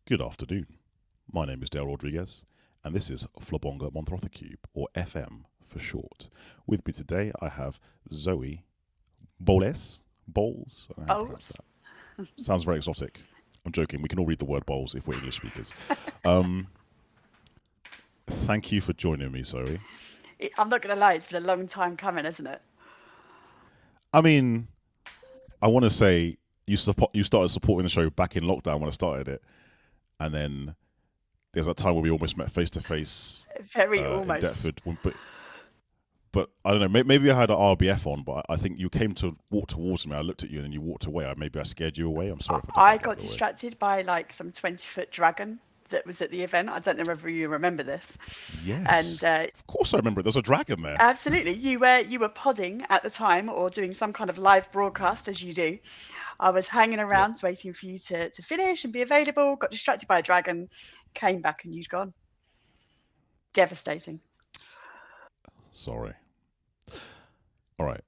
Good afternoon. My name is Dale Rodriguez, and this is Flabonga Monthrothacube, or FM for short. With me today, I have Zoe Bowles. Bowles? I don't know how to pronounce Bowles. that. Sounds very exotic. I'm joking. We can all read the word bowls if we're English speakers. Um, Thank you for joining me, Zoe. I'm not going to lie, it's been a long time coming, isn't it? I mean, I want to say you started supporting the show back in lockdown when I started it, and then there's that time where we almost met face to face Very in almost. Deptford. But I don't know. Maybe I had an RBF on, but I think you came to walk towards me. I looked at you and then you walked away. Maybe I scared you away. I'm sorry if I did I that, by got the way. distracted by like some 20-foot dragon that was at the event. I don't know whether you remember this. And Yes, of course I remember it. There's a dragon there. absolutely, you were podding at the time or doing some kind of live broadcast as you do. I was hanging Yep. around waiting for you to finish and be available, got distracted by a dragon, came back and you'd gone. Devastating. Sorry. All right.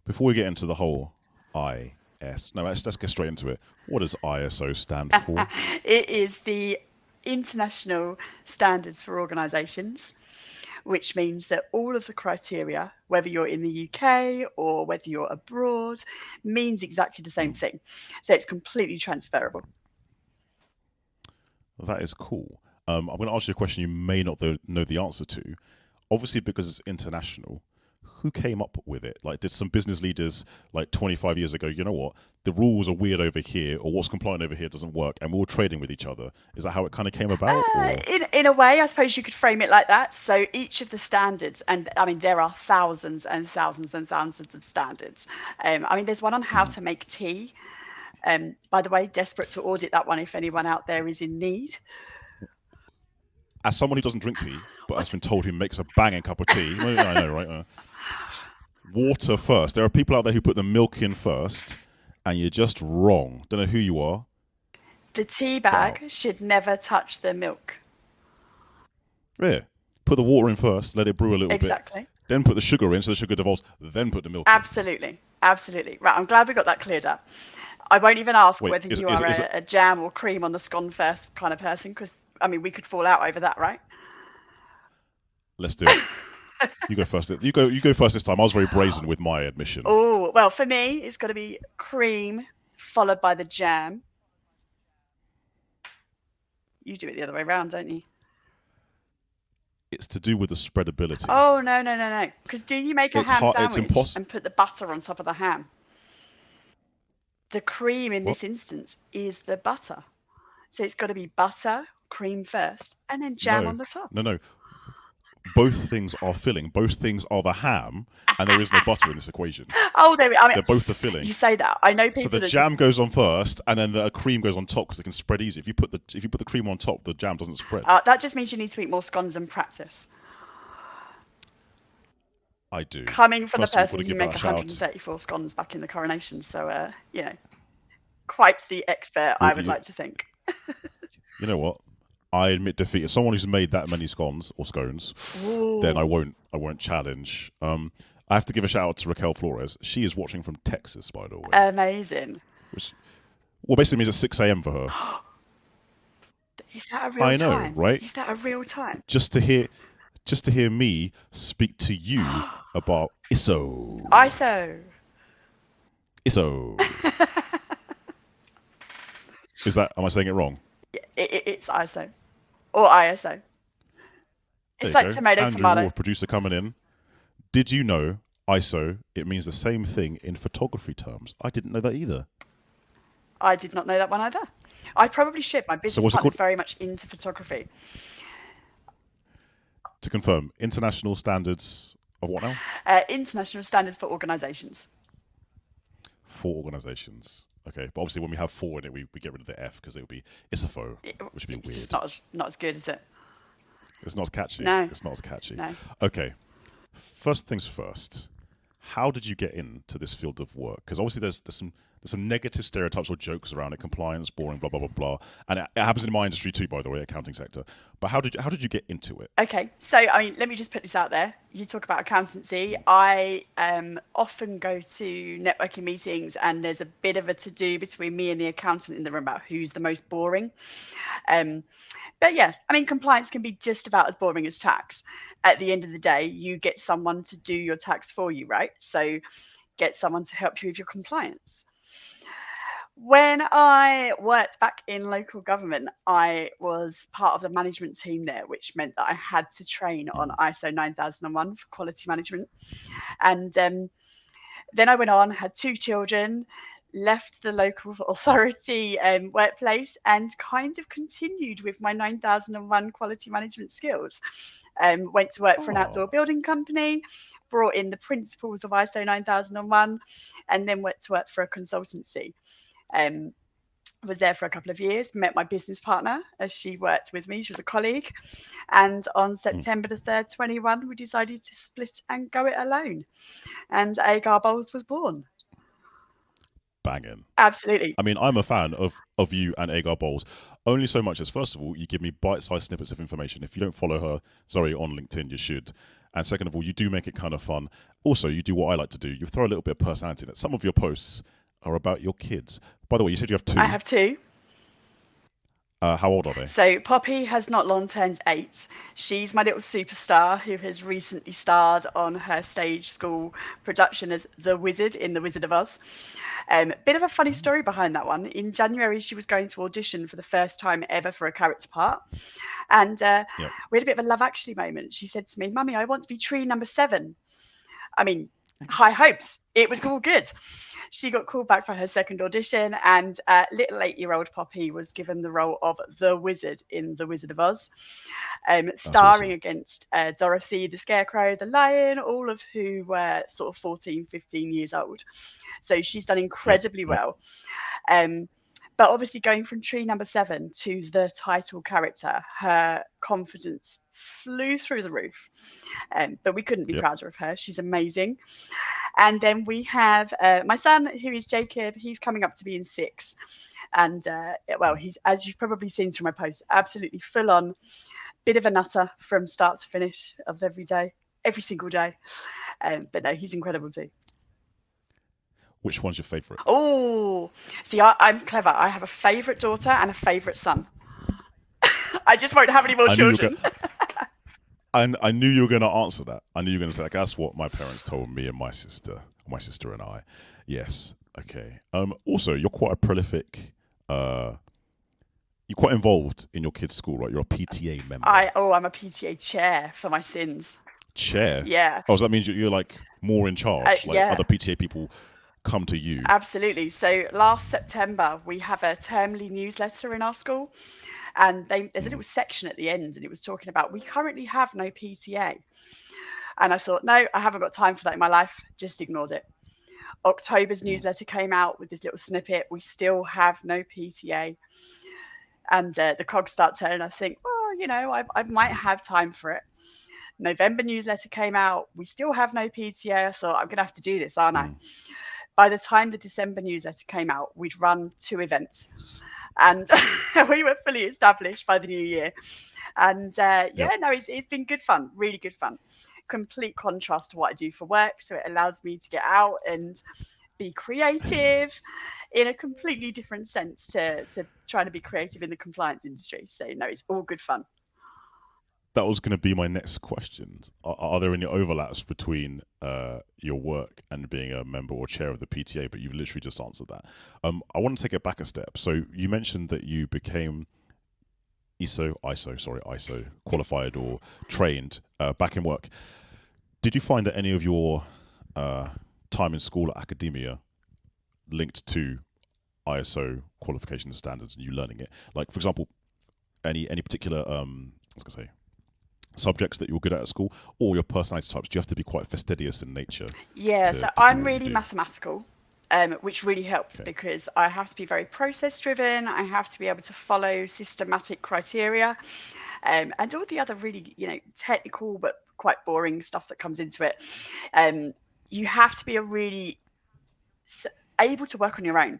Before we get into the whole IS, no, let's get straight into it. What does ISO stand for? It is the International Standards for Organisations, which means that all of the criteria, whether you're in the UK or whether you're abroad, means exactly the same thing. So it's completely transferable. That is cool. I'm going to ask you a question you may not know the answer to. Obviously, because it's international, who came up with it? Like, did some business leaders like 25 years ago, you know what, the rules are weird over here, or what's compliant over here doesn't work, and we're all trading with each other? Is that how it kind of came about, or? In a way, I suppose you could frame it like that. So each of the standards, and I mean, there are thousands and thousands and thousands of standards. I mean, there's one on how to make tea. By the way, desperate to audit that one if anyone out there is in need. As someone who doesn't drink tea, but has What? been told who makes a banging cup of tea, well, I know, right? Water first. There are people out there who put the milk in first, and you're just wrong. Don't know who you are. The tea Get out. bag should never touch the milk. Yeah. Put the water in first, let it brew a little bit, Exactly. then put the sugar in so the sugar dissolves, then put the milk in. Absolutely. Absolutely. Right. I'm glad we got that cleared up. I won't even ask Wait, whether is you is are is a jam or cream on the scone first kind of person, because, I mean, we could fall out over that, right? let's do it. You go first. You go first this time. I was very brazen with my admission. Oh, well, for me, it's got to be cream followed by the jam. You do it the other way around, don't you? It's to do with the spreadability. Oh, no, no, no, no. Because do you make a It's ham hard. It's sandwich impossible. and put the butter on top of the ham? The cream in What? this instance is the butter. So it's got to be butter, cream first, and then jam No, on the top. no. Both things are filling. Both things are the ham, and there is no butter in this equation. Oh, there we I mean, They're both the filling. you say that. I know So people the that jam goes on first, and then the cream goes on top because it can spread easy. If you put the cream on top, the jam doesn't spread. that just means you need to eat more scones and practice. I do. Coming from the First of all, got person to who give make that a shout. 134 scones back in the coronation. So, quite the expert, You, I would you, like to think. you know what? I admit defeat. As someone who's made that many scones or scones, then I Ooh, won't challenge. I have to give a shout out to Raquel Flores. She is watching from Texas, by the way, amazing. which well basically means it's 6 a.m. for her. Is that a real I know, time? right? Is that a real time? Just to hear me speak to you about ISO. ISO. ISO. Am I saying it wrong? It's ISO or ISO. There It's you like go. tomato, Andrew tomato. Ward, producer, coming in. Did you know ISO? It means the same thing in photography terms. I didn't know that either. I did not know that one either. I probably should. My So business what's it partner's called? very much into photography. To confirm, international standards of what now? International Standards for Organisations. For organisations. Okay, but obviously when we have four in it, we get rid of the F because it would be ISOFO, which would be It's weird. just not as good, is it? It's not as catchy. No. It's not as catchy. No. Okay, first things first. How did you get into this field of work? Because obviously there's there's some negative stereotypes or jokes around it. Compliance, boring, blah blah blah blah. And it happens in my industry too, by the way, accounting sector. But how did you get into it? Okay, so I mean, let me just put this out there. You talk about accountancy. I often go to networking meetings, and there's a bit of a to-do between me and the accountant in the room about who's the most boring. Um, but yeah, I mean, compliance can be just about as boring as tax. At the end of the day, you get someone to do your tax for you, right? So get someone to help you with your compliance. When I worked back in local government, I was part of the management team there, which meant that I had to train on Mm. ISO 9001 for quality management. And then I went on, had 2 children, left the local authority workplace, and kind of continued with my 9001 quality management skills. Went to work for an outdoor Oh, building company, brought in the principles of ISO 9001, and then went to work for a consultancy. Um, was there for a couple of years, met my business partner as she worked with me. She was a colleague. And on mm, September the 3rd, 21, we decided to split and go it alone. And Agar Bowles was born. banging. Absolutely. I mean, I'm a fan of you and Agar Bowles, only so much as first of all, you give me bite-sized snippets of information. If you don't follow her, sorry, on LinkedIn, you should. And second of all, you do make it kind of fun. Also, you do what I like to do. You throw a little bit of personality in it. Some of your posts are about your kids. By the way, you said you have I two. have 2. How old are they? So Poppy has not long turned 8. She's my little superstar who has recently starred on her stage school production as the Wizard in The Wizard of Oz. Bit of a funny story behind that one. In January, she was going to audition for the first time ever for a character part. And Yep. we had a bit of a Love Actually moment. She said to me, Mummy, I want to be tree number 7. I mean, high hopes. It was all good. She got called back for her second audition, and little 8-year-old Poppy was given the role of the Wizard in The Wizard of Oz, That's starring awesome. against Dorothy, the Scarecrow, the Lion, all of who were sort of 14, 15 years old. So she's done Yep. incredibly Yep. well. Um, but obviously, going from tree number 7 to the title character, her confidence flew through the roof. But we couldn't be Yep. prouder of her. She's amazing. And then we have my son, who is Jacob. He's coming up to be in 6. And well, he's, as you've probably seen through my posts, absolutely full on, bit of a nutter from start to finish of every day, every single day. But no, he's incredible too. Which one's your favourite? Oh, see, I'm clever. I have a favourite daughter and a favourite son. I just won't have any more I knew you were children. going. I knew you were going to answer that. I knew you were going to say like, that's what my parents told me and my sister and I. Yes. Okay. Also, you're quite a prolific. You're quite involved in your kids' school, right? You're a PTA member. I'm a PTA chair for my sins. Chair. Yeah. Oh, so that means you're like more in charge. Like Yeah. other PTA people come to you. Absolutely. So last September, we have a termly newsletter in our school, and there's a little section at the end, and it was talking about we currently have no PTA. And I thought, no, I haven't got time for that in my life. Just ignored it. October's Mm. newsletter came out with this little snippet. We still have no PTA. And the cogs start turning. I think, well, I might have time for it. November newsletter came out. We still have no PTA. I thought, I'm going to have to do this, aren't I? Mm. By the time the December newsletter came out, we'd run 2 events, and we were fully established by the new year. And Yep. yeah, no, it's been good fun, really good fun. Complete contrast to what I do for work, so it allows me to get out and be creative in a completely different sense to trying to be creative in the compliance industry. So no, it's all good fun. That was going to be my next question. Are there any overlaps between your work and being a member or chair of the PTA? But you've literally just answered that. I want to take it back a step. So you mentioned that you became ISO qualified or trained back in work. Did you find that any of your time in school or academia linked to ISO qualification standards and you learning it? Like, for example, any particular I was gonna say subjects that you were good at school, or your personality types? Do you have to be quite fastidious in nature Yeah, to so do I'm what you really do? mathematical, which really helps Okay. because I have to be very process driven. I have to be able to follow systematic criteria, and all the other really, technical but quite boring stuff that comes into it. Um, you have to be a really able to work on your own.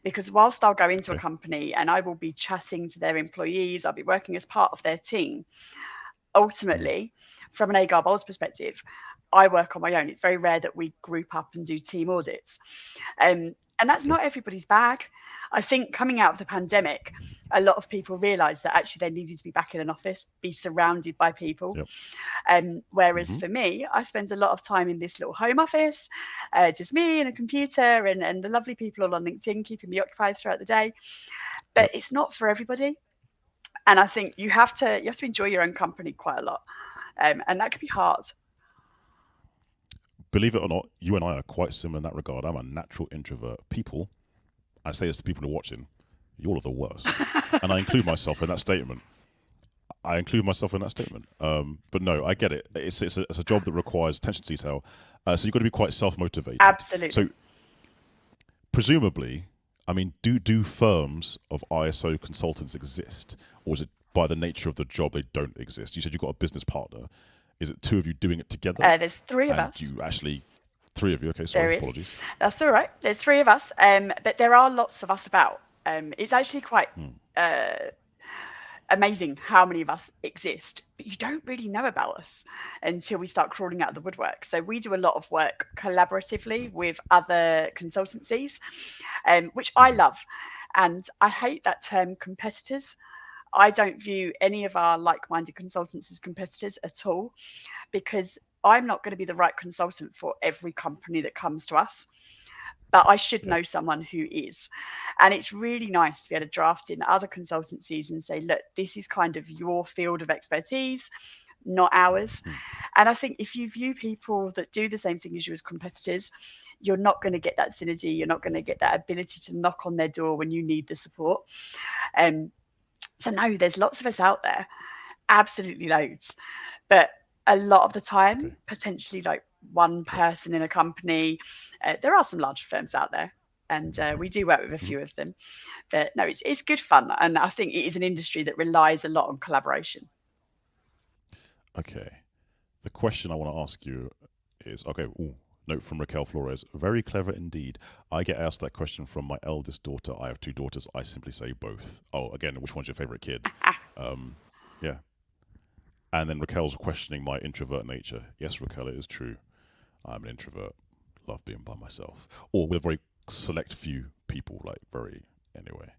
Because whilst I'll go into a Okay. company and I will be chatting to their employees, I'll be working as part of their team, ultimately, from an Agar Bowles perspective, I work on my own. It's very rare that we group up and do team audits. And that's Okay. not everybody's bag. I think coming out of the pandemic, a lot of people realised that actually they needed to be back in an office, be surrounded by people. Yep. Whereas Mm-hmm. for me, I spend a lot of time in this little home office, just me and a computer and the lovely people all on LinkedIn keeping me occupied throughout the day. But Yep. it's not for everybody. And I think you have to enjoy your own company quite a lot, and that can be hard. Believe it or not, you and I are quite similar in that regard. I'm a natural introvert. People, I say this to people who are watching, you're all of the worst. And I include myself in that statement. But no, I get it. It's a job that requires attention to detail. So you've got to be quite self motivated. Absolutely. So presumably, I mean, do firms of ISO consultants exist, or is it by the nature of the job they don't exist? You said you've got a business partner. Is it two of you doing it together? There's three of And us. you actually, three of you? Okay, sorry, There is. apologies. That's all right. There's three of us, but there are lots of us about. It's actually quite amazing how many of us exist, but you don't really know about us until we start crawling out of the woodwork. So we do a lot of work collaboratively with other consultancies, which I love. And I hate that term competitors. I don't view any of our like-minded consultants as competitors at all, because I'm not going to be the right consultant for every company that comes to us, but I should Yep. know someone who is. And it's really nice to be able to draft in other consultancies and say, look, this is kind of your field of expertise, not ours. And I think if you view people that do the same thing as you as competitors, you're not going to get that synergy. You're not going to get that ability to knock on their door when you need the support. So no, there's lots of us out there, absolutely loads. But a lot of the time, Okay. potentially like one Okay. person in a company. There are some larger firms out there, and we do work with a Mhm. few of them. But no, it's good fun, and I think it is an industry that relies a lot on collaboration. Okay. The question I want to ask you is okay. Ooh, note from Raquel Flores. Very clever indeed. I get asked that question from my eldest daughter. I have two daughters. I simply say both. Oh, again, which one's your favorite kid? Yeah. And then Raquel's questioning my introvert nature. Yes, Raquel, it is true. I'm an introvert. Love being by myself, or with a very select few people. Like very anyway.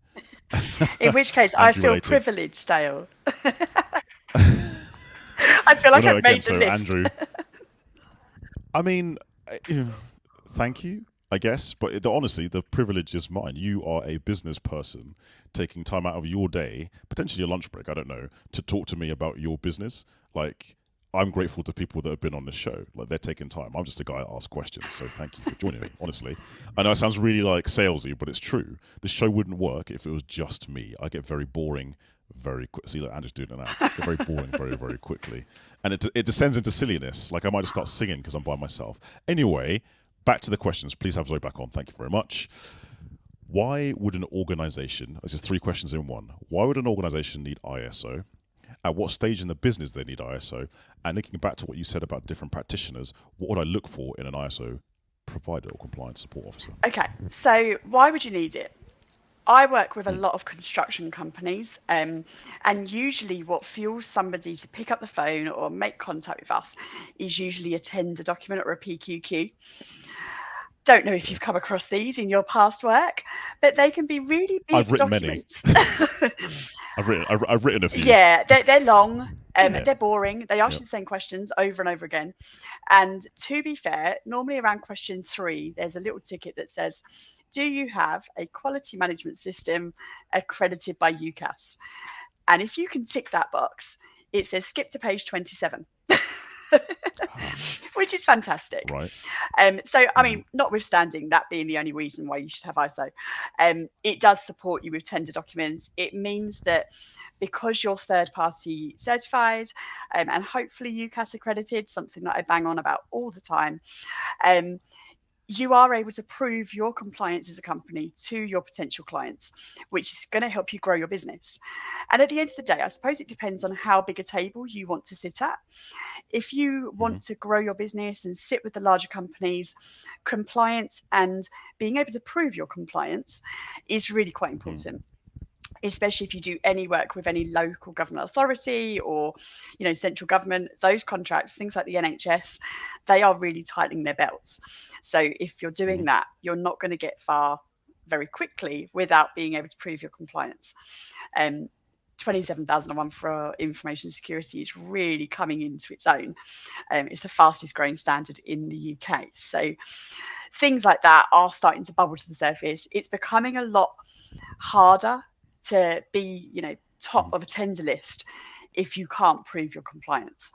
In which case, I Andrew feel related. privileged, Dale. I feel Well, like no, I've again, made the so list. Andrew, I mean, thank you, I guess, but honestly, the privilege is mine. You are a business person taking time out of your day, potentially a lunch break, I don't know, to talk to me about your business. Like, I'm grateful to people that have been on the show. Like, they're taking time. I'm just a guy that asks questions, so thank you for joining me, honestly. I know it sounds really, like, salesy, but it's true. The show wouldn't work if it was just me. I get very boring very quick. See, like Andrew's doing it now. Get very boring very, very quickly. And it descends into silliness. Like I might just start singing because I'm by myself. Anyway, back to the questions. Please have Zoe back on. Thank you very much. Why would an organization, this is three questions in one, why would an organization need ISO? At what stage in the business they need ISO? And linking back to what you said about different practitioners, what would I look for in an ISO provider or compliance support officer? Okay, so why would you need it? I work with a lot of construction companies, and usually what fuels somebody to pick up the phone or make contact with us is usually a tender document or a PQQ. Don't know if Okay. you've come across these in your past work, but they can be really big I've written many. documents. I've written a few. Yeah, they're long, Yeah. they're boring, they ask Yep. you the same questions over and over again. And to be fair, normally around question 3, there's a little ticket that says, do you have a quality management system accredited by UCAS? And if you can tick that box, it says skip to page 27. Which is fantastic. Right. So, I mean, notwithstanding that being the only reason why you should have ISO, it does support you with tender documents. It means that because you're third party certified, and hopefully UCAS accredited, something that I bang on about all the time, you are able to prove your compliance as a company to your potential clients, which is going to help you grow your business. And at the end of the day, I suppose it depends on how big a table you want to sit at. If you want to grow your business and sit with the larger companies, compliance and being able to prove your compliance is really quite important, especially if you do any work with any local government authority or, you know, central government. Those contracts, things like the NHS, they are really tightening their belts. So if you're doing that, you're not going to get far very quickly without being able to prove your compliance. 27001 for information security is really coming into its own. It's the fastest growing standard in the UK. So things like that are starting to bubble to the surface. It's becoming a lot harder to be, you know, top of a tender list if you can't prove your compliance.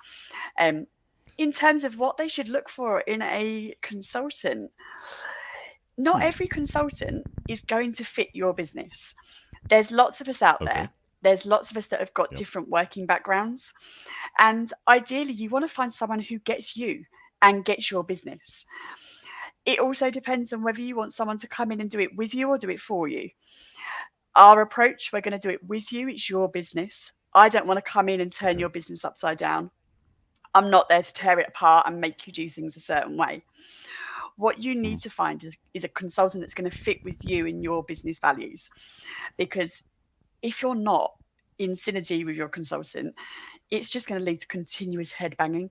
In terms of what they should look for in a consultant, not every consultant is going to fit your business. There's lots of us out there. There's lots of us that have got different working backgrounds. And ideally, you want to find someone who gets you and gets your business. It also depends on whether you want someone to come in and do it with you or do it for you. Our approach, we're going to do it with you. It's your business. I don't want to come in and turn your business upside down. I'm not there to tear it apart and make you do things a certain way. What you need to find is a consultant that's going to fit with you and your business values. Because if you're not in synergy with your consultant, it's just going to lead to continuous head banging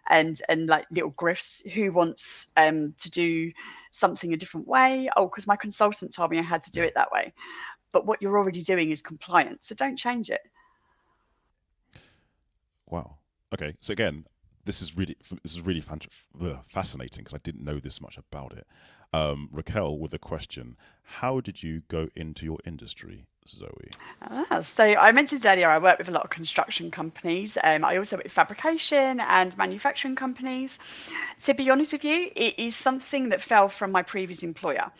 and like little grifts. Who wants to do something a different way? Oh, because my consultant told me I had to do it that way. But what you're already doing is compliant, so don't change it. Wow. Okay. So again, this is really fascinating because I didn't know this much about it. Raquel with a question: how did you go into your industry, Zoe? So I mentioned earlier I work with a lot of construction companies. I also work with fabrication and manufacturing companies. To be honest with you, it is something that fell from my previous employer.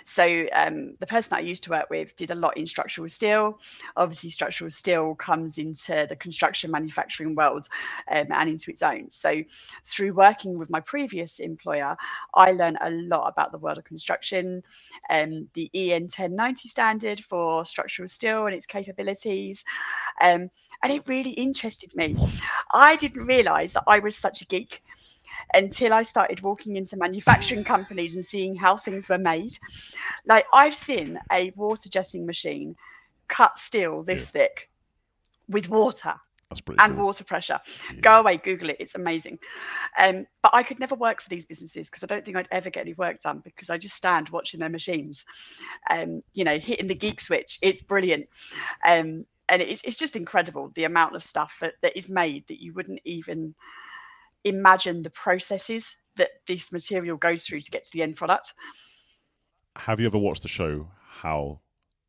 So the person I used to work with did a lot in structural steel. Obviously, structural steel comes into the construction manufacturing world and into its own. So through working with my previous employer, I learned a lot about the world of construction, the EN 1090 standard for structural steel and its capabilities. And it really interested me. I didn't realize that I was such a geek until I started walking into manufacturing companies and seeing how things were made. Like, I've seen a water jetting machine cut steel this thick with water. That's pretty and cool. Water pressure. Go away, Google it. It's amazing. But I could never work for these businesses because I don't think I'd ever get any work done because I just stand watching their machines, you know, hitting the geek switch. It's brilliant. And it's just incredible the amount of stuff that is made that you wouldn't even imagine the processes that this material goes through to get to the end product. Have you ever watched the show How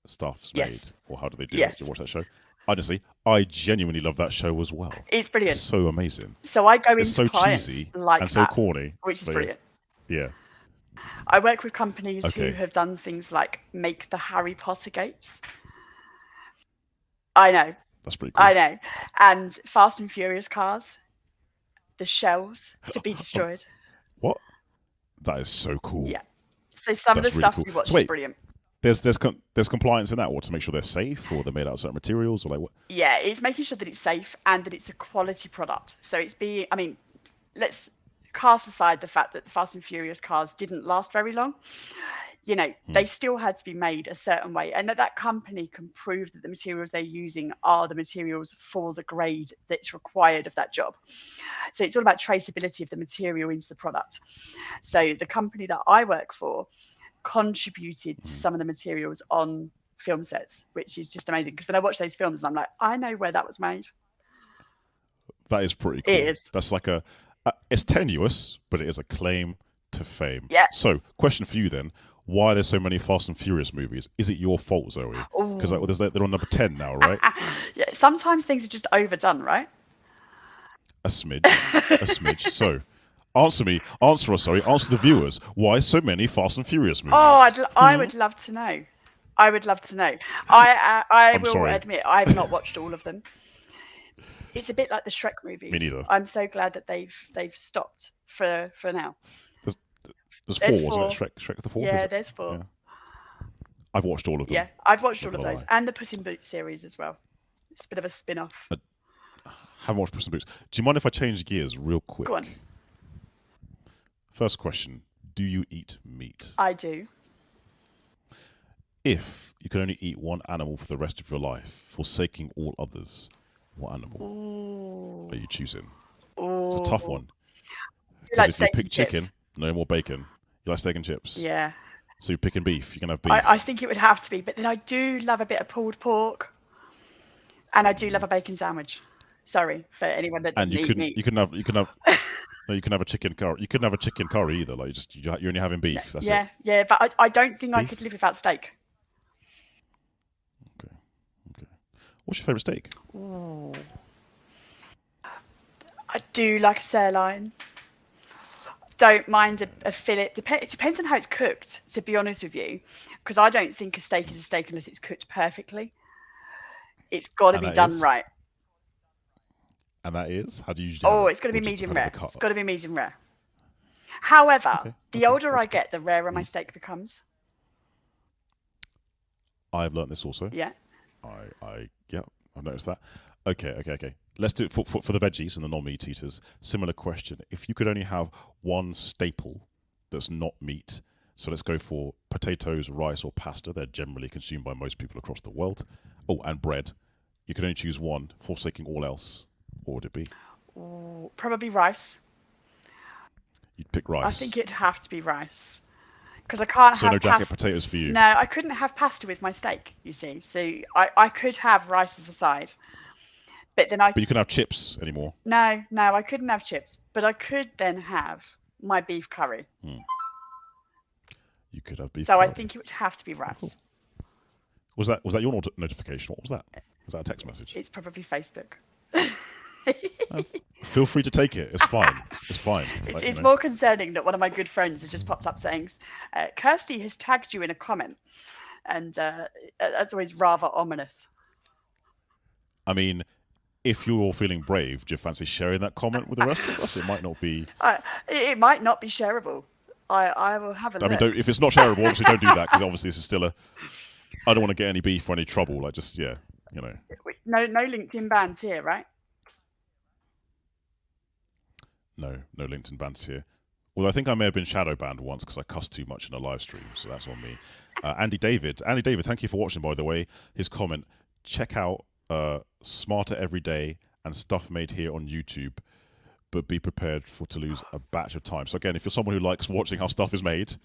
Stuff's Made? Or How Do They Do It? Did you watch that show? Honestly, I genuinely love that show as well. It's brilliant. It's so amazing. So I go into so clients cheesy like and so corny, which is brilliant. Yeah. I work with companies who have done things like make the Harry Potter gates. I know. That's pretty cool. I know. And Fast and Furious cars, the shells to be destroyed. What? That is so cool. Yeah. So some of the stuff we watch is brilliant. There's compliance in that, or to make sure they're safe, or they're made out of certain materials, or like what? Yeah, it's making sure that it's safe and that it's a quality product. So it's being, I mean, let's cast aside the fact that the Fast and Furious cars didn't last very long. You know, they still had to be made a certain way, and that company can prove that the materials they're using are the materials for the grade that's required of that job. So it's all about traceability of the material into the product. So the company that I work for contributed to some of the materials on film sets, which is just amazing because then I watch those films and I'm like, I know where that was made. That is pretty cool. It is. That's like it's tenuous, but it is a claim to fame. Yeah. So, question for you then: why are there so many Fast and Furious movies? Is it your fault, Zoe? Because they're on number 10 now, right? Yeah. Sometimes things are just overdone, right? A smidge. So, answer the viewers. Why so many Fast and Furious movies? Oh, I would love to know. I will admit I've not watched all of them. It's a bit like the Shrek movies. Me neither. I'm so glad that they've stopped for now. There's There's four, wasn't it? four. Shrek the fourth, is Yeah, it? there's four. Yeah. I've watched all of them. Yeah, I've watched Not all of gonna those, lie. and the Puss in Boots series as well. It's a bit of a spin-off. I haven't watched Puss in Boots. Do you mind if I change gears real quick? Go on. First question: do you eat meat? I do. If you could only eat one animal for the rest of your life, forsaking all others, what animal Ooh. are you choosing? Ooh. It's a tough one. You Because like if you steak pick and chicken, chips? no more bacon. You like steak and chips. Yeah. So you're picking beef. You can have beef. I think it would have to be, but then I do love a bit of pulled pork, and I do love a bacon sandwich. Sorry for anyone that And doesn't eat meat. you can have no, you can have a chicken curry. You couldn't have a chicken curry either. Like you're only having beef. That's it. Yeah, but I don't think I Beef? could live without steak. Okay. What's your favourite steak? Ooh. I do like a sirloin. Don't mind a fillet. It depends on how it's cooked, to be honest with you, because I don't think a steak is a steak unless it's cooked perfectly. It's got to be done right. And that is? How do you usually have it? It's got to be Or just medium depend on rare. the cut? It's got to be medium rare. However, the older that's I get, the rarer my steak becomes. I've learnt this also. Yeah. Yeah, I've noticed that. Okay. Let's do it for the veggies and the non-meat eaters. Similar question. If you could only have one staple that's not meat, so let's go for potatoes, rice, or pasta. They're generally consumed by most people across the world. Oh, and bread. You could only choose one, forsaking all else. What would it be? Ooh, probably rice. You'd pick rice. I think it'd have to be rice. Because I can't so have no jacket potatoes for you? No, I couldn't have pasta with my steak, you see. So I could have rice as a side. But you can have chips anymore. No, I couldn't have chips. But I could then have my beef curry. You could have beef curry. curry. I think it would have to be rice. Cool. Was that your notification? What was that? Was that a text message? It's probably Facebook. Feel free to take it. It's fine. It's fine. It's more concerning that one of my good friends has just popped up saying, Kirsty has tagged you in a comment. And that's always rather ominous. I mean, if you're feeling brave, do you fancy sharing that comment with the rest of us? It might not be. It might not be shareable. I will have a look. I mean, if it's not shareable, obviously don't do that, because obviously this is still I don't want to get any beef or any trouble. Like, just, yeah, you know. No LinkedIn bans here, right? No LinkedIn bans here. Although I think I may have been shadow banned once because I cussed too much in a live stream, so that's on me. Andy David, thank you for watching, by the way. His comment, check out Smarter Every Day and stuff made here on YouTube, but be prepared to lose a batch of time. So again, if you're someone who likes watching how stuff is made,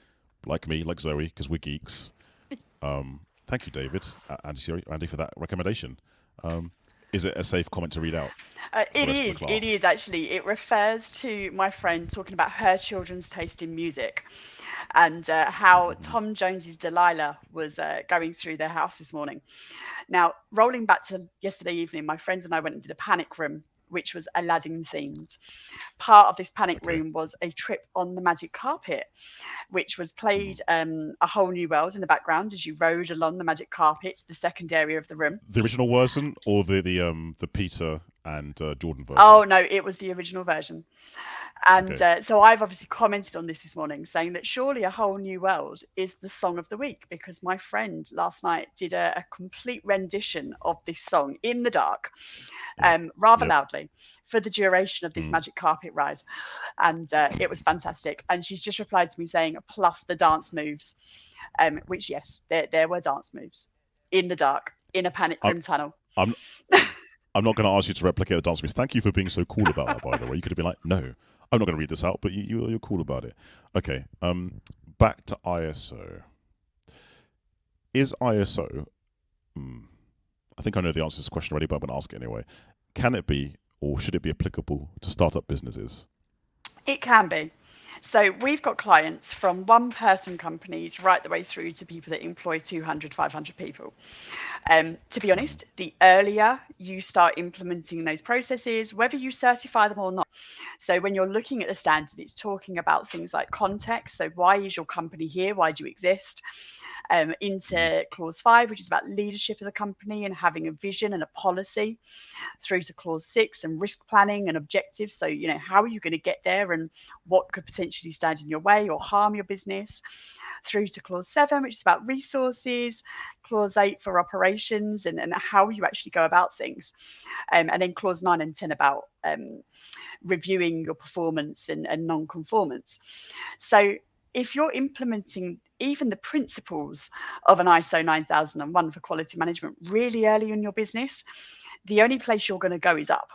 like me, like Zoe, because we're geeks, thank you, David, Andy, for that recommendation. Is it a safe comment to read out? It is actually. It refers to my friend talking about her children's taste in music, and how Tom Jones's Delilah was going through their house this morning. Now, rolling back to yesterday evening, my friends and I went and did a panic room, which was Aladdin themed. Part of this panic room was a trip on the magic carpet, which was played A Whole New World in the background as you rode along the magic carpet to the second area of the room. The original version or the Peter and Jordan version? Oh no, it was the original version. And so I've obviously commented on this morning, saying that surely A Whole New World is the song of the week, because my friend last night did a complete rendition of this song in the dark, rather loudly, for the duration of this magic carpet ride. And it was fantastic. And she's just replied to me saying, plus the dance moves, which, yes, there were dance moves in the dark, in a panic room tunnel. I'm not going to ask you to replicate the dance moves. Thank you for being so cool about that, by the way. You could have been like, no, I'm not going to read this out, but you're cool about it. Okay, back to ISO. Is ISO... I think I know the answer to this question already, but I'm going to ask it anyway. Can it be, or should it be applicable to startup businesses? It can be. So we've got clients from one-person companies right the way through to people that employ 200, 500 people. To be honest, the earlier you start implementing those processes, whether you certify them or not. So when you're looking at the standard, it's talking about things like context. So why is your company here? Why do you exist? into clause 5, which is about leadership of the company and having a vision and a policy, through to clause 6 and risk planning and objectives. So, how are you going to get there and what could potentially stand in your way or harm your business? Through to clause 7, which is about resources, clause 8 for operations and how you actually go about things. And then clause 9 and 10 about reviewing your performance and non-conformance. So if you're implementing even the principles of an ISO 9001 for quality management really early in your business, the only place you're going to go is up.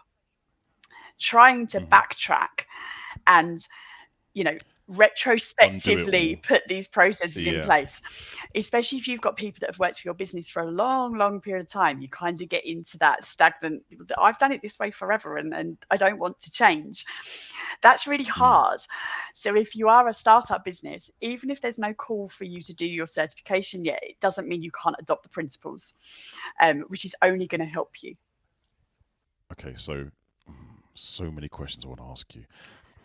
Trying to backtrack and, retrospectively put these processes in place, especially if you've got people that have worked for your business for a long, long period of time, you kind of get into that stagnant, I've done it this way forever and I don't want to change. That's really hard. So if you are a startup business, even if there's no call for you to do your certification yet, it doesn't mean you can't adopt the principles, which is only going to help you. Okay, so many questions I want to ask you.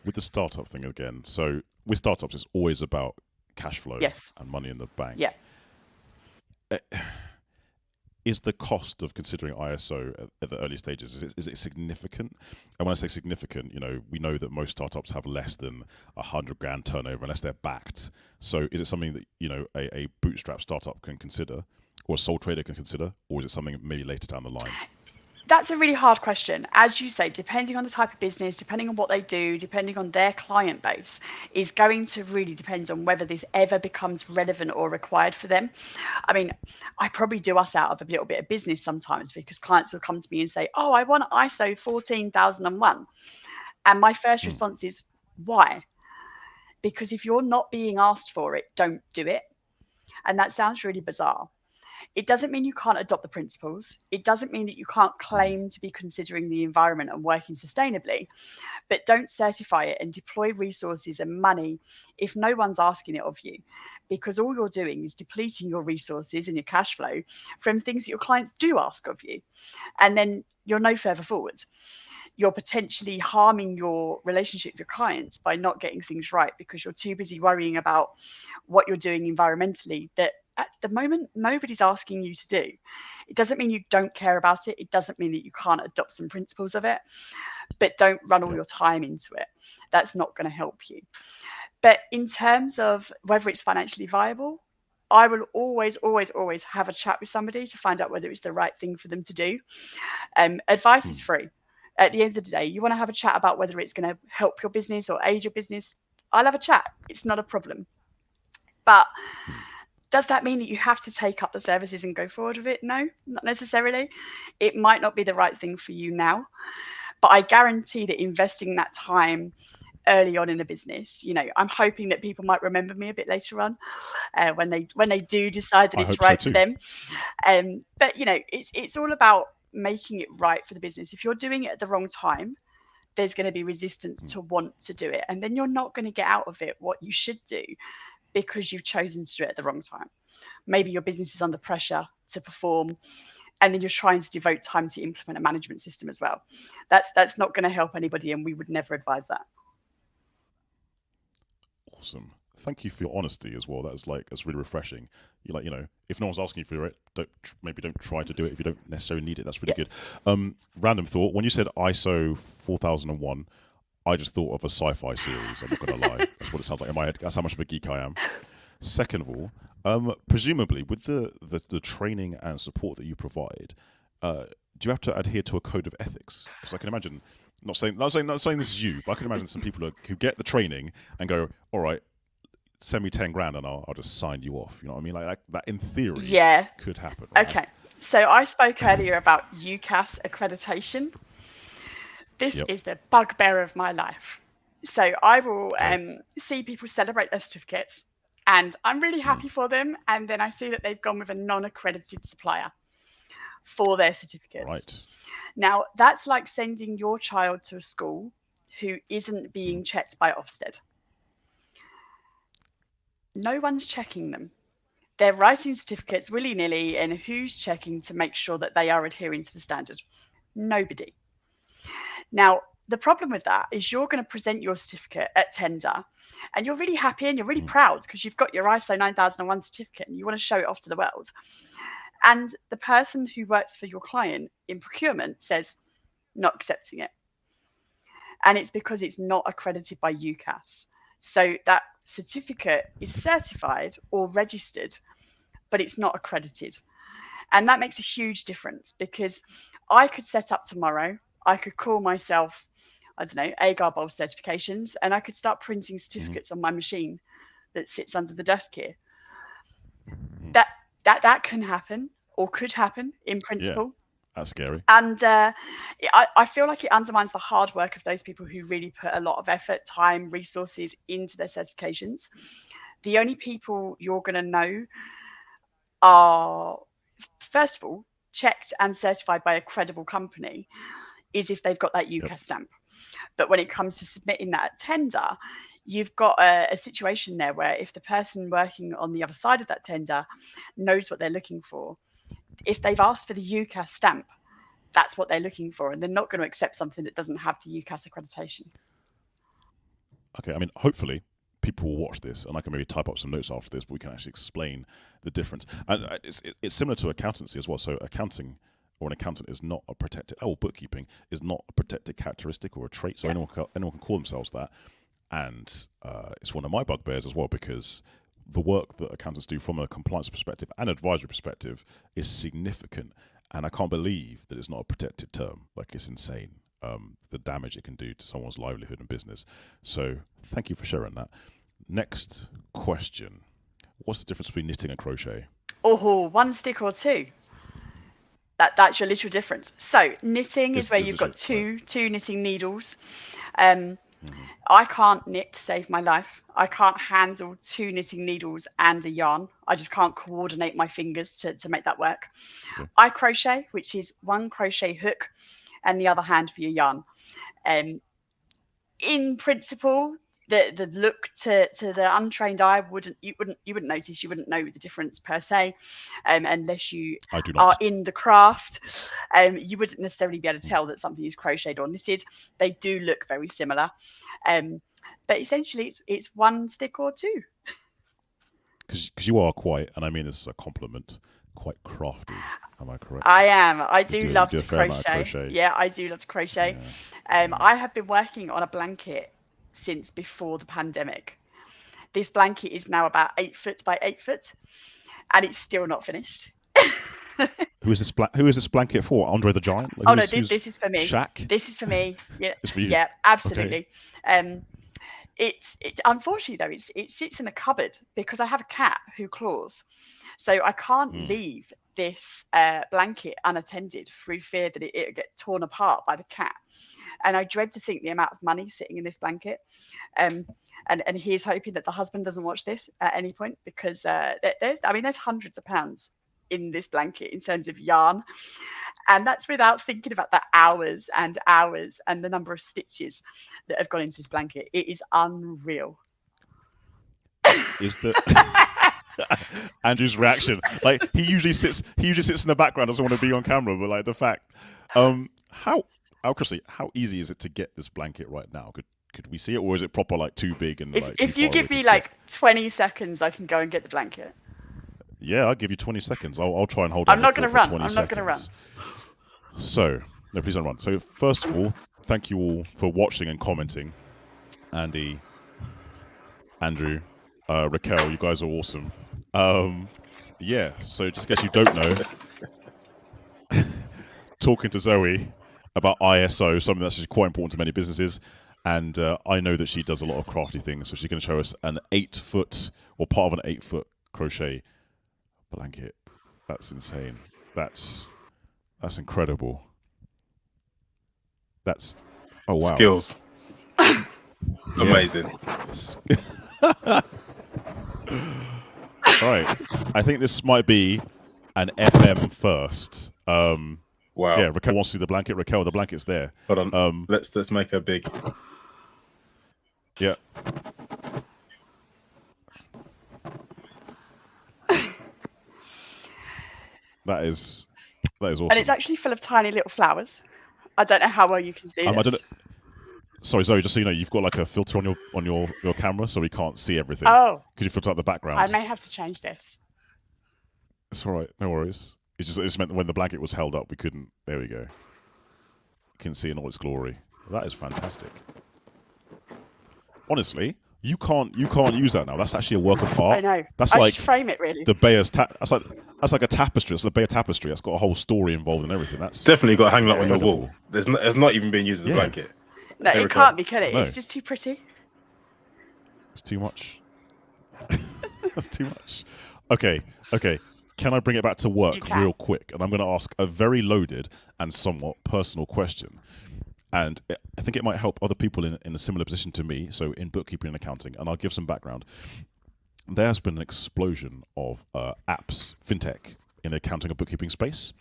With the startup thing again, so with startups, it's always about cash flow and money in the bank. Yeah. Is the cost of considering ISO at the early stages, is it significant? And when I say significant, we know that most startups have less than 100 grand turnover unless they're backed. So is it something that, a bootstrap startup can consider or a sole trader can consider, or is it something maybe later down the line? That's a really hard question. As you say, depending on the type of business, depending on what they do, depending on their client base, is going to really depend on whether this ever becomes relevant or required for them. I mean, I probably do us out of a little bit of business sometimes because clients will come to me and say, oh, I want ISO 14001. And my first response is, why? Because if you're not being asked for it, don't do it. And that sounds really bizarre. It doesn't mean you can't adopt the principles. It doesn't mean that you can't claim to be considering the environment and working sustainably, but don't certify it and deploy resources and money if no one's asking it of you, because all you're doing is depleting your resources and your cash flow from things that your clients do ask of you. And then you're no further forward. You're potentially harming your relationship with your clients by not getting things right because you're too busy worrying about what you're doing environmentally that at the moment nobody's asking you to do. It doesn't mean you don't care about it. It doesn't mean that you can't adopt some principles of it, but don't run all your time into it. That's not going to help you. But in terms of whether it's financially viable, I will always have a chat with somebody to find out whether it's the right thing for them to do. Advice is free. At the end of the day, you want to have a chat about whether it's going to help your business or aid your business. I'll have a chat. It's not a problem. But does that mean that you have to take up the services and go forward with it? No, not necessarily. It might not be the right thing for you now, but I guarantee that investing that time early on in a business, I'm hoping that people might remember me a bit later on when they do decide that it's right for them. But it's all about making it right for the business. If you're doing it at the wrong time, there's going to be resistance to want to do it, and then you're not going to get out of it what you should do because you've chosen to do it at the wrong time. Maybe your business is under pressure to perform, and then you're trying to devote time to implement a management system as well. That's not going to help anybody, and we would never advise that. Awesome. Thank you for your honesty as well. That's really refreshing. If no one's asking you for it, don't try to do it if you don't necessarily need it. That's really good. Random thought. When you said ISO 4001, I just thought of a sci-fi series. I'm not going to lie. That's what it sounds like in my head. That's how much of a geek I am. Second of all, presumably with the training and support that you provide, do you have to adhere to a code of ethics? Because I can imagine, not saying this is you, but I can imagine some people who get the training and go, all right, send me 10 grand and I'll just sign you off. You know what I mean? Like that in theory could happen. Right? Okay. So I spoke earlier about UCAS accreditation. This is the bugbear of my life. So I will see people celebrate their certificates and I'm really happy for them. And then I see that they've gone with a non-accredited supplier for their certificates. Right. Now, that's like sending your child to a school who isn't being checked by Ofsted. No one's checking them. They're writing certificates willy-nilly, and who's checking to make sure that they are adhering to the standard? Nobody. Now, the problem with that is you're going to present your certificate at tender and you're really happy and you're really proud because you've got your ISO 9001 certificate and you want to show it off to the world. And the person who works for your client in procurement says, not accepting it. And it's because it's not accredited by UCAS. So that certificate is certified or registered, but it's not accredited. And that makes a huge difference because I could set up tomorrow, I could call myself, I don't know, Agar Bowl certifications, and I could start printing certificates on my machine that sits under the desk here. That can happen or could happen in principle. Yeah, that's scary. And I feel like it undermines the hard work of those people who really put a lot of effort, time, resources into their certifications. The only people you're going to know are, first of all, checked and certified by a credible company is if they've got that UCAS stamp. But when it comes to submitting that at tender, you've got a situation there where if the person working on the other side of that tender knows what they're looking for, if they've asked for the UCAS stamp, that's what they're looking for, and they're not going to accept something that doesn't have the UCAS accreditation. Okay, I mean, hopefully people will watch this, and I can maybe type up some notes after this, but we can actually explain the difference. And it's similar to accountancy as well. So accounting or an accountant is not a protected, bookkeeping is not a protected characteristic or a trait. So anyone can call themselves that. And it's one of my bugbears as well, because the work that accountants do from a compliance perspective and advisory perspective is significant. And I can't believe that it's not a protected term. Like, it's insane, the damage it can do to someone's livelihood and business. So thank you for sharing that. Next question. What's the difference between knitting and crochet? Oh, one stick or two. That's your literal difference. So knitting is where you've got two knitting needles. I can't knit to save my life. I can't handle two knitting needles and a yarn. I just can't coordinate my fingers to make that work. Okay. I crochet, which is one crochet hook and the other hand for your yarn. In principle, the look to the untrained eye you wouldn't notice, you wouldn't know the difference per se, unless you are in the craft. You wouldn't necessarily be able to tell that something is crocheted or knitted. They do look very similar, but essentially it's one stick or two. Because you are quite, and I mean this is a compliment, quite crafty. Am I correct? I am. I do love to crochet. Yeah, I do love to crochet. Yeah. I have been working on a blanket since before the pandemic. This blanket is now about 8 foot by 8 foot, and it's still not finished. Who is this blanket for? Andre the Giant? Like, this is for me. Shaq? This is for me. Yeah, it's for you. Yeah, absolutely. Okay. It unfortunately though it sits in a cupboard because I have a cat who claws, so I can't leave this blanket unattended through fear that it'll get torn apart by the cat. And I dread to think the amount of money sitting in this blanket. And he's hoping that the husband doesn't watch this at any point, because there's hundreds of pounds in this blanket in terms of yarn. And that's without thinking about the hours and hours and the number of stitches that have gone into this blanket. It is unreal. Is the Andrew's reaction, like he usually sits in the background, doesn't want to be on camera, but like the fact, how easy is it to get this blanket right now? Could we see it, or is it proper like too big and if you give me like 20 seconds, I can go and get the blanket. Yeah, I'll give you 20 seconds. I'll try and hold. I'm not going to run. I'm not going to run. So no, please don't run. So first of all, thank you all for watching and commenting. Andy, Andrew, Raquel, you guys are awesome. Yeah, so just in case you don't know, talking to Zoe about ISO, something that's actually quite important to many businesses, and I know that she does a lot of crafty things, so she's going to show us an 8 foot or part of an 8 foot crochet blanket. That's insane. That's incredible. That's oh wow. Skills. Amazing. Right. I think this might be an FM first. Wow. Yeah, Raquel wants to see the blanket. Raquel, the blanket's there. Hold on. Let's make her big. Yeah. That is awesome. And it's actually full of tiny little flowers. I don't know how well you can see this. Sorry, Zoe. Just so you know, you've got like a filter on your camera, so we can't see everything. Oh, Because you filter out the background. I may have to change this. It's all right. No worries. It just meant that when the blanket was held up, we couldn't. There we go. Couldn't see in all its glory. That is fantastic. Honestly, you can't use that now. That's actually a work of art. I know. That's I like should frame it really. the Bayer's that's like a tapestry. It's the Bayer tapestry. That's got a whole story involved and everything. That's definitely got hanging up on your wall. It's not even being used as a blanket. No, it can't be, can it? No. It's just too pretty. It's too much. That's too much. Okay. Can I bring it back to work real quick? And I'm going to ask a very loaded and somewhat personal question. And I think it might help other people in a similar position to me, so in bookkeeping and accounting. And I'll give some background. There has been an explosion of apps, fintech, in the accounting and bookkeeping space.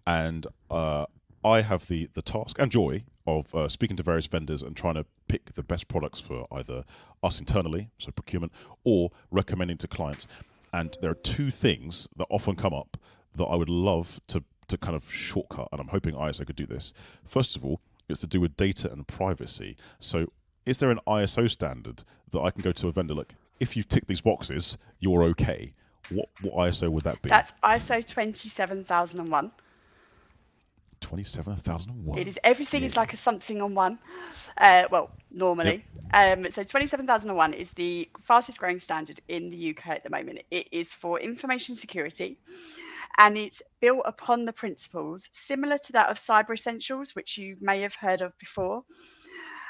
And I have the task and joy of speaking to various vendors and trying to pick the best products for either us internally, so procurement, or recommending to clients. And there are two things that often come up that I would love to kind of shortcut, and I'm hoping ISO could do this. First of all, it's to do with data and privacy. So is there an ISO standard that I can go to a vendor, like, if you've ticked these boxes, you're okay? What ISO would that be? That's ISO 27001. 27001. It is everything is like a something on one. Well, normally. So 27001 is the fastest growing standard in the UK at the moment. It is for information security, and it's built upon the principles similar to that of Cyber Essentials, which you may have heard of before.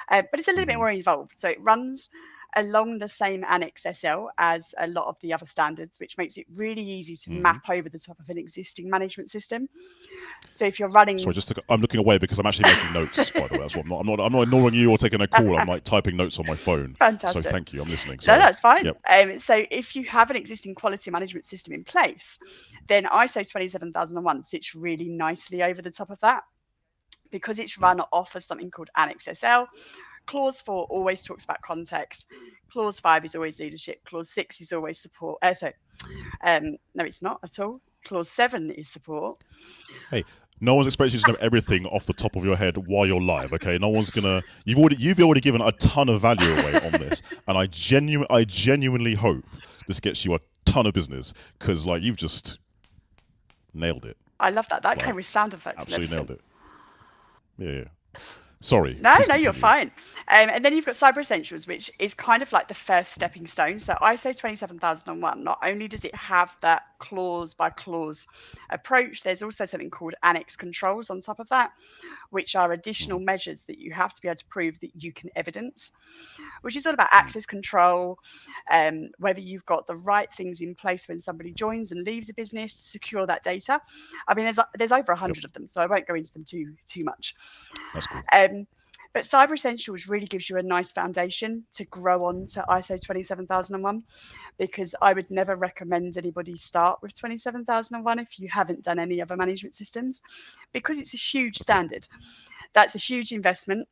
But it's a little bit more involved. So it runs along the same Annex SL as a lot of the other standards, which makes it really easy to map over the top of an existing management system. So if you're running, sorry, I'm looking away because I'm actually making notes. By the way, that's what I'm not ignoring you or taking a call. I'm like typing notes on my phone. Fantastic. So thank you. I'm listening. Sorry. No, that's fine. Yep. So if you have an existing quality management system in place, then ISO 27001 sits really nicely over the top of that, because it's run off of something called Annex SL. Clause 4 always talks about context. Clause 5 is always leadership. Clause 6 is always support. No, it's not at all. Clause 7 is support. Hey, no one's expecting you to know everything off the top of your head while you're live. Okay, no one's gonna. You've already given a ton of value away on this, and I genuinely hope this gets you a ton of business, because like you've just nailed it. I love that. That came with sound effects. Absolutely nailed it. Yeah. Sorry. No, you're fine. And then you've got Cyber Essentials, which is kind of like the first stepping stone. So ISO 27001, not only does it have that clause by clause approach, there's also something called Annex Controls on top of that, which are additional measures that you have to be able to prove that you can evidence, which is all about access control, whether you've got the right things in place when somebody joins and leaves a business to secure that data. I mean, there's over 100 of them, so I won't go into them too much. That's cool. But Cyber Essentials really gives you a nice foundation to grow on to ISO 27001, because I would never recommend anybody start with 27001 if you haven't done any other management systems, because it's a huge standard. That's a huge investment,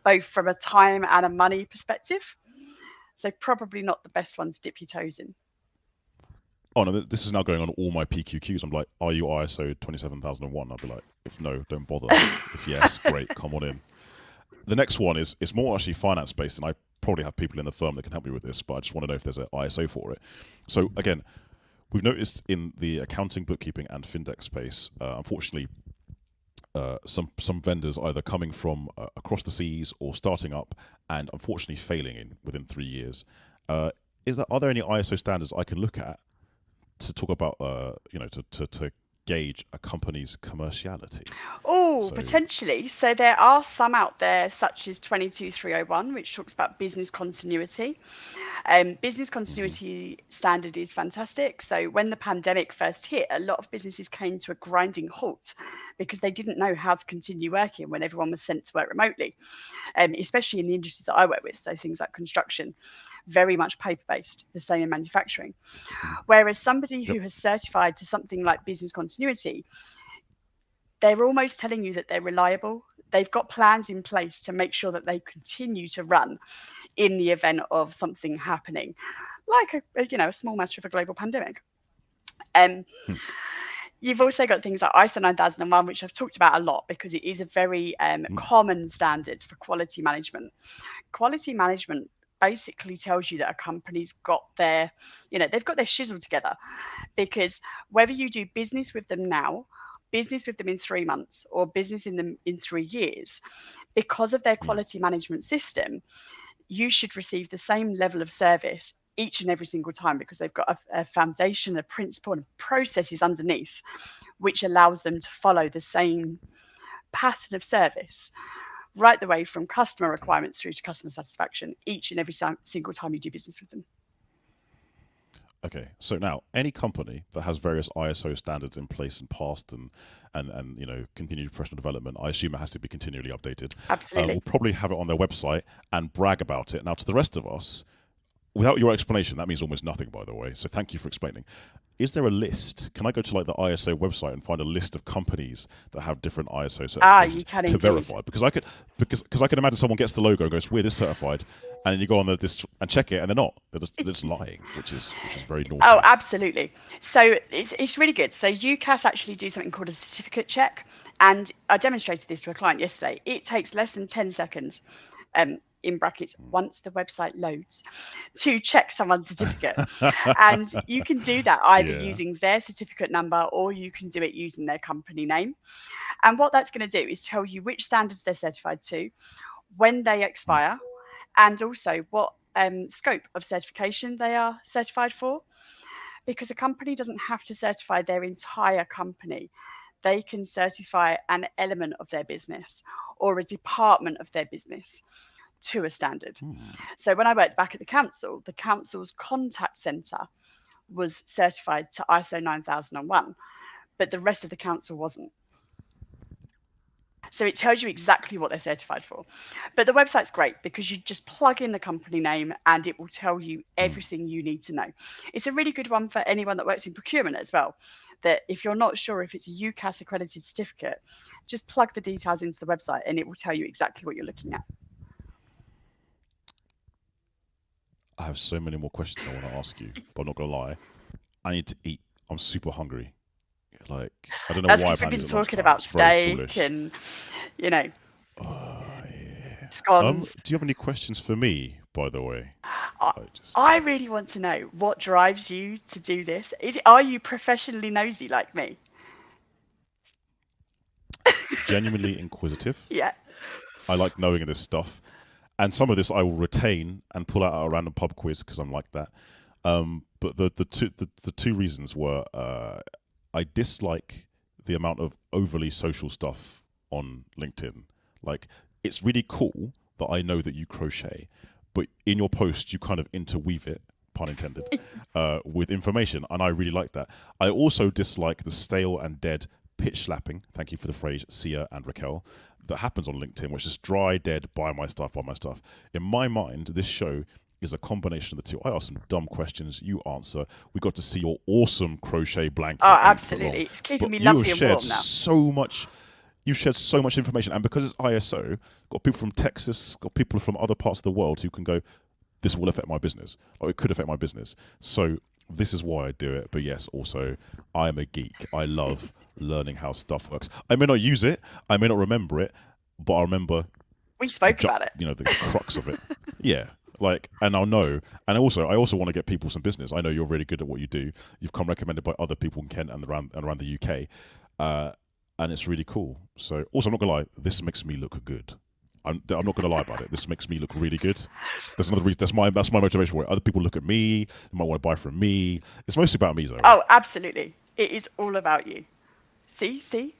both from a time and a money perspective. So probably not the best one to dip your toes in. Oh no, this is now going on all my PQQs. I'm like, are you ISO 27001? I'll be like, if no, don't bother. If yes, great, come on in. The next one is more actually finance based, and I probably have people in the firm that can help me with this, but I just want to know if there's an ISO for it. So again, we've noticed in the accounting, bookkeeping, and fintech space, unfortunately, some vendors either coming from across the seas or starting up, and unfortunately failing within 3 years. Are there any ISO standards I can look at to talk about, to gauge a company's commerciality? Potentially. So there are some out there, such as 22301, which talks about business continuity. Business continuity standard is fantastic. So when the pandemic first hit, a lot of businesses came to a grinding halt because they didn't know how to continue working when everyone was sent to work remotely, especially in the industries that I work with. So things like construction, very much paper-based, the same in manufacturing. Whereas somebody who has certified to something like business continuity, they're almost telling you that they're reliable. They've got plans in place to make sure that they continue to run in the event of something happening, like a small matter of a global pandemic. You've also got things like ISO 9001, which I've talked about a lot because it is a very common standard for quality management. Quality management basically tells you that a company's got their, they've got their shizzle together, because whether you do business with them now, business with them in 3 months, or business in them in 3 years, because of their quality management system, you should receive the same level of service each and every single time, because they've got a foundation, a principle, and processes underneath, which allows them to follow the same pattern of service right the way from customer requirements through to customer satisfaction each and every single time you do business with them. Okay, so now any company that has various ISO standards in place and passed and continued professional development, I assume it has to be continually updated. Absolutely. Will probably have it on their website and brag about it. Now, to the rest of us, without your explanation, that means almost nothing, by the way. So thank you for explaining. Is there a list? Can I go to like the ISO website and find a list of companies that have different ISO certifications you can to indeed. verify? Because I could imagine someone gets the logo and goes, "We're this certified," and then you go on this and check it, and they're not. They're just lying, which is very naughty. Oh, absolutely. So it's really good. So UCAS actually do something called a certificate check, and I demonstrated this to a client yesterday. It takes less than 10 seconds. In brackets, once the website loads, to check someone's certificate. And you can do that either using their certificate number, or you can do it using their company name. And what that's going to do is tell you which standards they're certified to, when they expire, and also what scope of certification they are certified for. Because a company doesn't have to certify their entire company. They can certify an element of their business or a department of their business to a standard. So when I worked back at the council's contact centre was certified to ISO 9001, but the rest of the council wasn't. So it tells you exactly what they're certified for. But the website's great because you just plug in the company name and it will tell you everything you need to know. It's a really good one for anyone that works in procurement as well, that if you're not sure if it's a UCAS accredited certificate, just plug the details into the website and it will tell you exactly what you're looking at. I have so many more questions I want to ask you, but I'm not gonna lie. I need to eat. I'm super hungry. Like, I don't know That's why. because we've been talking lunchtime. about It's very steak foolish. and, Yeah. scones. Do you have any questions for me, by the way? I really want to know what drives you to do this. Are you professionally nosy like me? Genuinely inquisitive. Yeah. I like knowing this stuff, and some of this I will retain and pull out a random pub quiz because I'm like that. But the two reasons were I dislike the amount of overly social stuff on LinkedIn. Like, it's really cool that I know that you crochet, but in your post you kind of interweave it, pun intended, with information, and I really like that. I also dislike the stale and dead pitch slapping, thank you for the phrase, Sia and Raquel, that happens on LinkedIn, which is dry, dead, buy my stuff. In my mind, this show is a combination of the two. I ask some dumb questions, you answer. We got to see your awesome crochet blanket. Oh, absolutely. It's keeping me lovely and warm now. You've shared so much information, and because it's ISO, got people from Texas, got people from other parts of the world who can go, this will affect my business, or it could affect my business. So this is why I do it. But yes, also, I am a geek. I love learning how stuff works. I may not use it, I may not remember it, but I remember we spoke about it. The crux of it. Yeah. Like, and I'll know. And I also want to get people some business. I know you're really good at what you do. You've come recommended by other people in Kent and around the UK. And it's really cool. So also, I'm not gonna lie, this makes me look good. I'm not gonna lie about it. This makes me look really good. That's another reason. That's my motivation for it. Other people look at me, they might want to buy from me. It's mostly about me, Zoe. Oh, absolutely. It is all about you. See?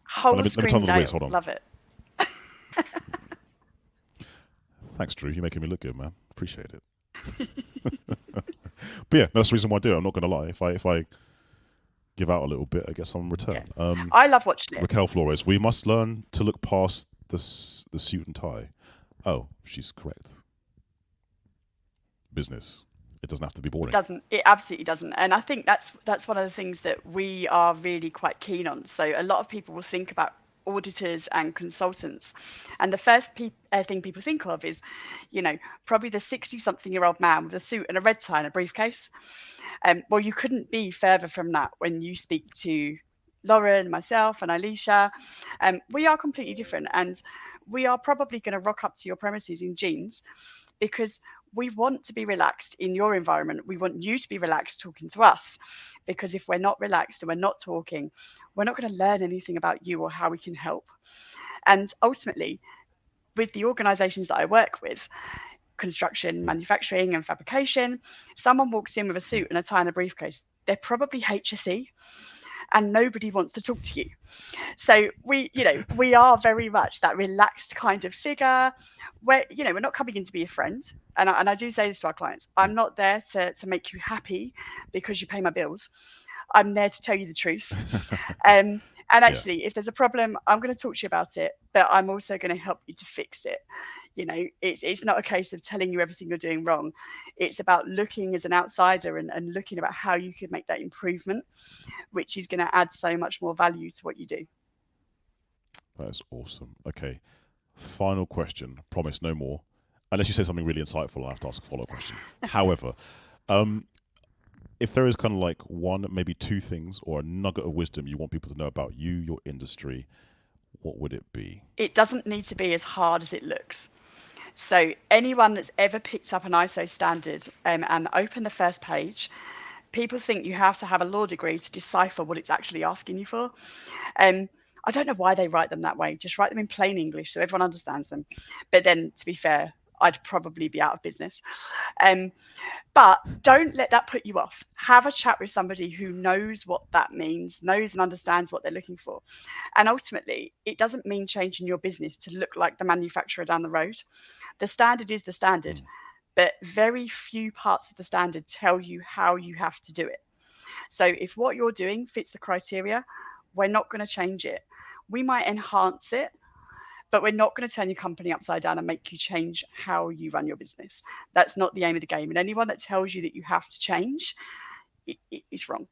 Whole screen down. Hold on. Love it. Thanks, Drew. You're making me look good, man. Appreciate it. But yeah, that's the reason why I do it. I'm not gonna lie. If I give out a little bit, I get some in return. Yeah. I love watching it. Raquel Flores, we must learn to look past the suit and tie. Oh, she's correct. Business. It doesn't have to be boring. It doesn't. It absolutely doesn't. And I think that's one of the things that we are really quite keen on. So a lot of people will think about auditors and consultants, and the first thing people think of is, probably the 60-something-year-old man with a suit and a red tie and a briefcase. Well, you couldn't be further from that when you speak to Lauren, myself, and Alicia, we are completely different, and we are probably going to rock up to your premises in jeans because we want to be relaxed in your environment. We want you to be relaxed talking to us, because if we're not relaxed and we're not talking, we're not going to learn anything about you or how we can help. And ultimately, with the organizations that I work with, construction, manufacturing, and fabrication, someone walks in with a suit and a tie and a briefcase, they're probably HSE, and nobody wants to talk to you. So we are very much that relaxed kind of figure where, we're not coming in to be a friend. And I do say this to our clients: I'm not there to make you happy because you pay my bills. I'm there to tell you the truth. And actually, if there's a problem, I'm going to talk to you about it, but I'm also going to help you to fix it. It's not a case of telling you everything you're doing wrong. It's about looking as an outsider and looking about how you could make that improvement, which is going to add so much more value to what you do. That is awesome. Okay, final question. Promise no more. Unless you say something really insightful, I'll have to ask a follow-up question. However, if there is kind of like one, maybe two things or a nugget of wisdom you want people to know about you, your industry, what would it be? It doesn't need to be as hard as it looks. So anyone that's ever picked up an ISO standard and opened the first page, people think you have to have a law degree to decipher what it's actually asking you for. I don't know why they write them that way. Just write them in plain English so everyone understands them. But then, to be fair, I'd probably be out of business. But don't let that put you off. Have a chat with somebody who knows what that means, knows and understands what they're looking for. And ultimately, it doesn't mean changing your business to look like the manufacturer down the road. The standard is the standard, but very few parts of the standard tell you how you have to do it. So if what you're doing fits the criteria, we're not going to change it. We might enhance it, but we're not going to turn your company upside down and make you change how you run your business. That's not the aim of the game. And anyone that tells you that you have to change, it's wrong.